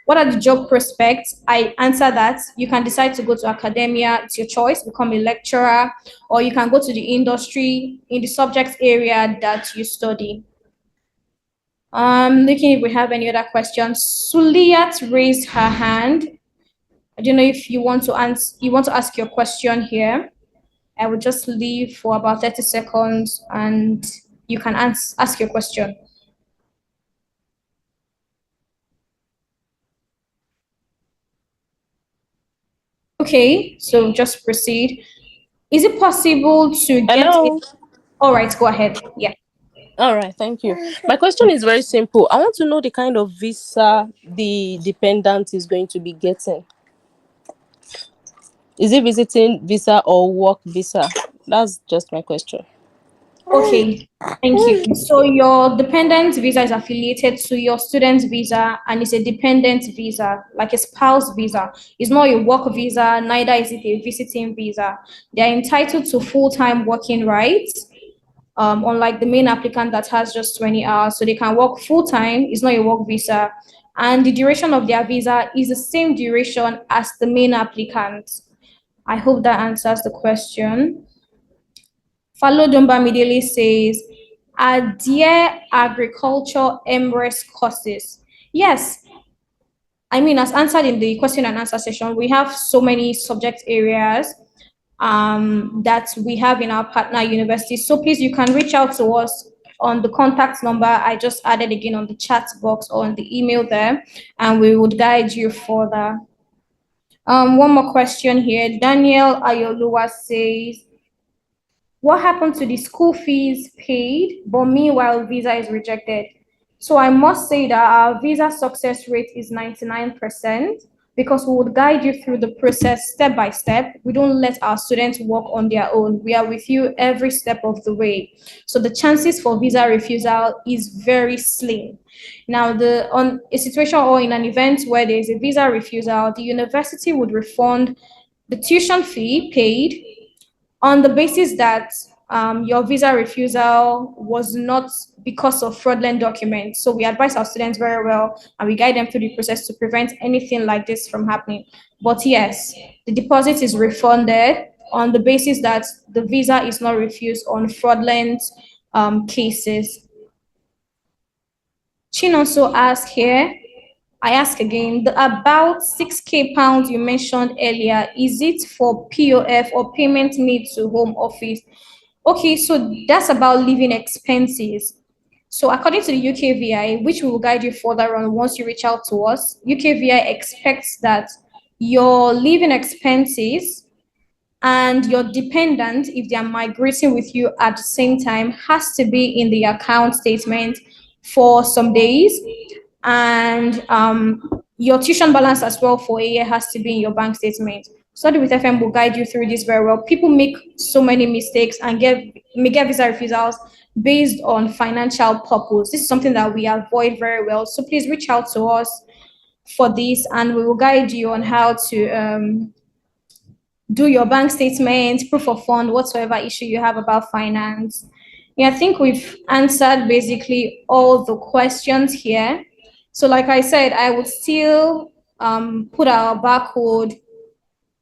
What are the job prospects? I answer that. You can decide to go to academia. It's your choice, become a lecturer, or you can go to the industry in the subject area that you study. Looking if we have any other questions. Suliyat raised her hand. I don't know if you want to ask your question here. I will just leave for about 30 seconds and you can ask your question. Okay, so just proceed. Is it possible to get Hello. All right, go ahead. Yeah. All right, thank you. My question is very simple. I want to know the kind of visa the dependent is going to be getting. Is it visiting visa or work visa? That's just my question. Okay, thank you. So your dependent visa is affiliated to your student visa and it's a dependent visa, like a spouse visa. It's not a work visa, neither is it a visiting visa. They're entitled to full-time working rights, unlike the main applicant that has just 20 hours. So they can work full-time, it's not a work visa. And the duration of their visa is the same duration as the main applicant. I hope that answers the question. Follow Dumba immediately says, are there agriculture MRes courses? Yes, I mean, as answered in the question and answer session, we have so many subject areas that we have in our partner universities. So please, you can reach out to us on the contact number I just added again on the chat box or on the email there, and we would guide you further. One more question here. Daniel Ayoluwa says, what happened to the school fees paid, but meanwhile visa is rejected? So I must say that our visa success rate is 99% because we would guide you through the process step by step. We don't let our students work on their own. We are with you every step of the way. So the chances for visa refusal is very slim. Now, on a situation or in an event where there is a visa refusal, the university would refund the tuition fee paid on the basis that your visa refusal was not because of fraudulent documents. So we advise our students very well and we guide them through the process to prevent anything like this from happening. But yes, the deposit is refunded on the basis that the visa is not refused on fraudulent cases. Chin also asked here, I ask again, the about 6K pounds you mentioned earlier, is it for POF or payment made to home office? Okay, so that's about living expenses. So according to the UKVI, which we will guide you further on once you reach out to us, UKVI expects that your living expenses and your dependent, if they are migrating with you at the same time, has to be in the account statement for some days, and your tuition balance as well for a year has to be in your bank statement. Study with FM will guide you through this very well. People make so many mistakes and may get visa refusals based on financial purpose. This is something that we avoid very well. So please reach out to us for this, and we will guide you on how to do your bank statement, proof of fund, whatsoever issue you have about finance. Yeah, I think we've answered basically all the questions here. So like I said, I would still put our barcode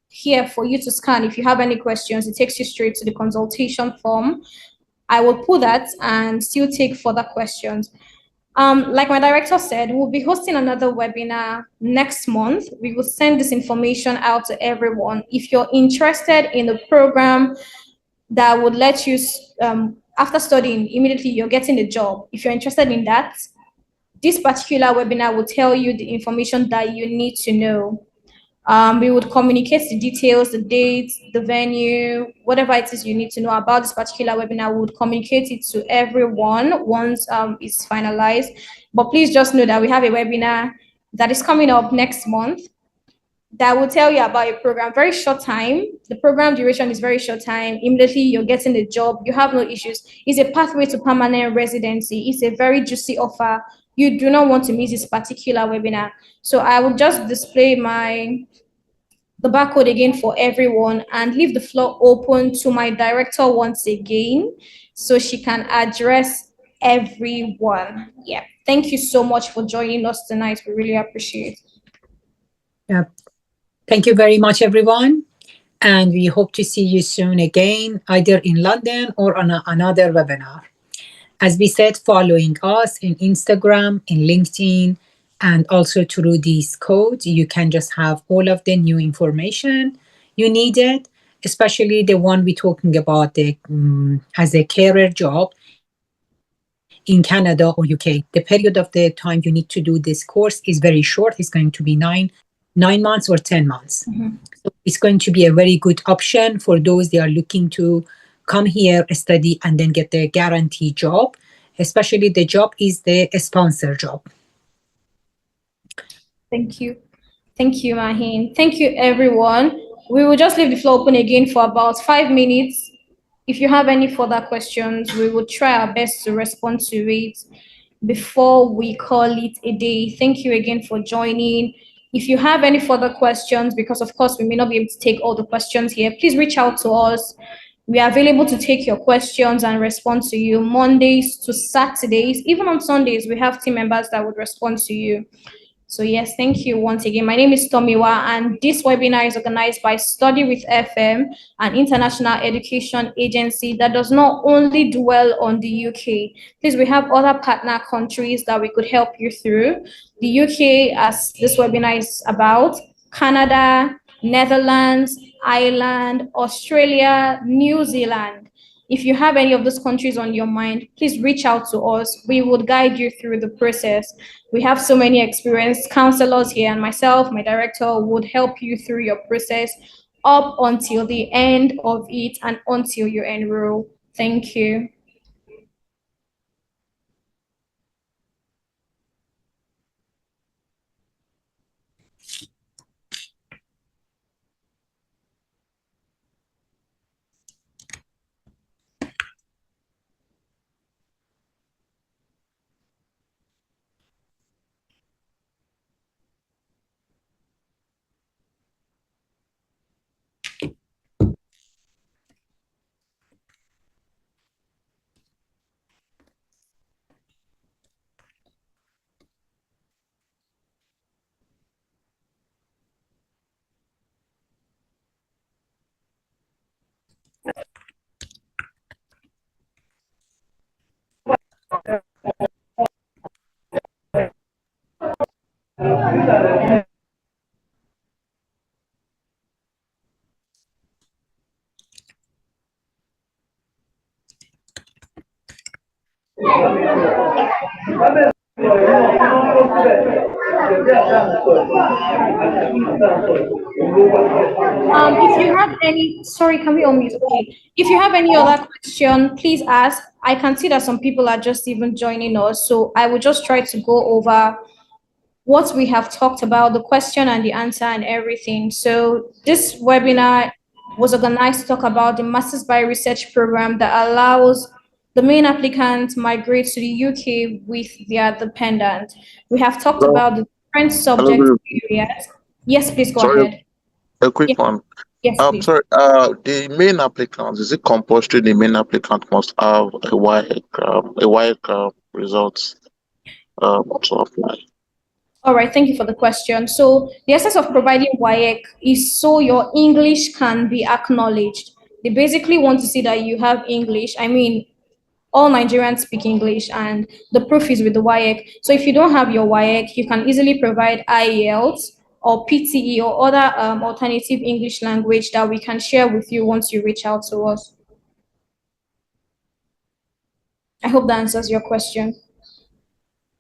here for you to scan. If you have any questions, it takes you straight to the consultation form. I will put that and still take further questions. Like my director said, we'll be hosting another webinar next month. We will send this information out to everyone. If you're interested in the program that would let you, after studying, immediately you're getting a job. If you're interested in that, this particular webinar will tell you the information that you need to know. We would communicate the details, the dates, the venue, whatever it is you need to know about this particular webinar. We would communicate it to everyone once it's finalized. But please just know that we have a webinar that is coming up next month that will tell you about a program. Very short time. The program duration is very short time. Immediately you're getting the job. You have no issues. It's a pathway to permanent residency. It's a very juicy offer. You do not want to miss this particular webinar. So I will just display the barcode again for everyone and leave the floor open to my director once again so she can address everyone. Yeah, thank you so much for joining us tonight. We really appreciate it. Yeah. Thank you very much, everyone. And we hope to see you soon again, either in London or on another webinar. As we said, following us in Instagram, in LinkedIn, and also through these codes, you can just have all of the new information you needed, especially the one we're talking about as a carer job in Canada or UK. The period of the time you need to do this course is very short. It's going to be nine months or 10 months. Mm-hmm. So it's going to be a very good option for those that are looking to come here, study, and then get the guaranteed job. Especially the job is the sponsor job. Thank you. Thank you, Maheen. Thank you, everyone. We will just leave the floor open again for about 5 minutes If you have any further questions, we will try our best to respond to it before we call it a day. Thank you again for joining. If you have any further questions, because of course we may not be able to take all the questions here, please reach out to us. We are available to take your questions and respond to you Mondays to Saturdays. Even on Sundays, we have team members that would respond to you. So yes, thank you once again. My name is Tomiwa, and this webinar is organized by Study with FM, an international education agency that does not only dwell on the UK. Please, we have other partner countries that we could help you through. The UK, as this webinar is about, Canada, Netherlands, Ireland, Australia, New Zealand. If you have any of those countries on your mind, please reach out to us. We would guide you through the process. We have so many experienced counselors here, and myself, my director, would help you through your process up until the end of it and until you enroll. Thank you. If you have any, sorry, can we unmute? Okay. If you have any other question, please ask. I can see that some people are just even joining us, so I will just try to go over what we have talked about, the question and the answer and everything. So this webinar was organized to talk about the Masters by Research program that allows the main applicant migrate to the UK with their dependent. We have talked Hello. about the different Hello, subject areas. Yes, please go sorry, ahead. a quick Yes, one. yes, please. Sorry, the main applicant, is it compulsory the main applicant must have a WAEC results to apply? All right, thank you for the question. So the essence of providing WAEC is so your English can be acknowledged. They basically want to see that you have English. I mean, all Nigerians speak English, and the proof is with the WAEC. So if you don't have your WAEC, you can easily provide IELTS or PTE or other alternative English language that we can share with you once you reach out to us. I hope that answers your question.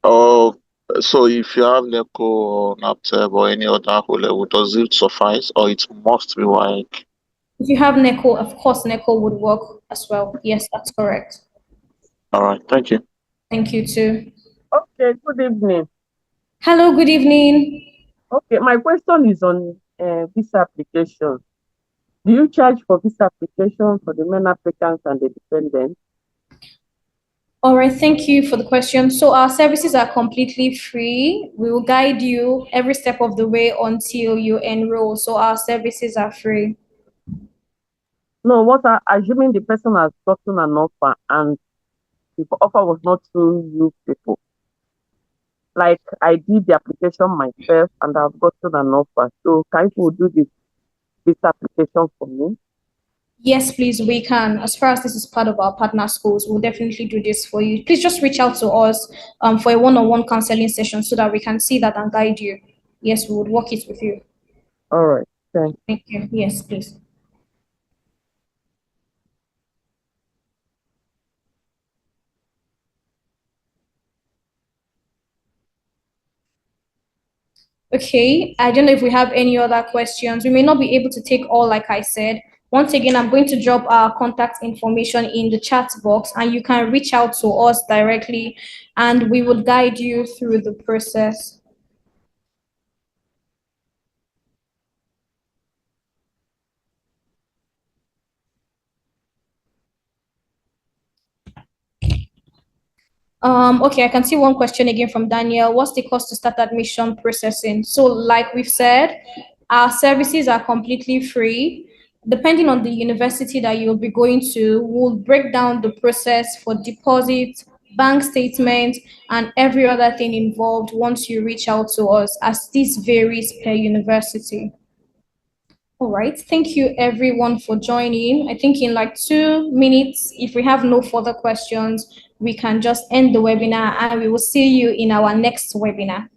Oh, so if you have NECO or NAPTEB or any other O level, does it suffice or it must be WAEC? If you have NECO, of course, NECO would work as well. Yes, that's correct. All right, thank you. Thank you too. Okay, good evening. Hello, good evening. Okay, my question is on visa application. Do you charge for visa application for the main applicants and the dependents? All right, thank you for the question. So our services are completely free. We will guide you every step of the way until you enroll. So our services are free. No, assuming the person has gotten an offer and the offer was not through you people. Like I did the application myself and I've gotten an offer. So can you do this application for me? Yes, please, we can. As far as this is part of our partner schools, we'll definitely do this for you. Please just reach out to us for a one-on-one counseling session so that we can see that and guide you. Yes, we would work it with you. All right, thanks. Thank you. Yes, please. Okay, I don't know if we have any other questions. We may not be able to take all, like I said. Once again, I'm going to drop our contact information in the chat box and you can reach out to us directly and we would guide you through the process. Okay, I can see one question again from Daniel. What's the cost to start admission processing? So, like we've said, our services are completely free. Depending on the university that you'll be going to, we'll break down the process for deposit, bank statement, and every other thing involved once you reach out to us, as this varies per university. All right, thank you everyone for joining. I think in like 2 minutes, if we have no further questions, we can just end the webinar and we will see you in our next webinar.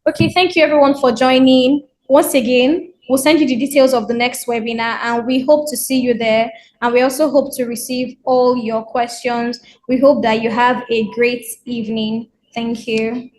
Okay, thank you everyone for joining. Once again, we'll send you the details of the next webinar and we hope to see you there. And we also hope to receive all your questions. We hope that you have a great evening. Thank you.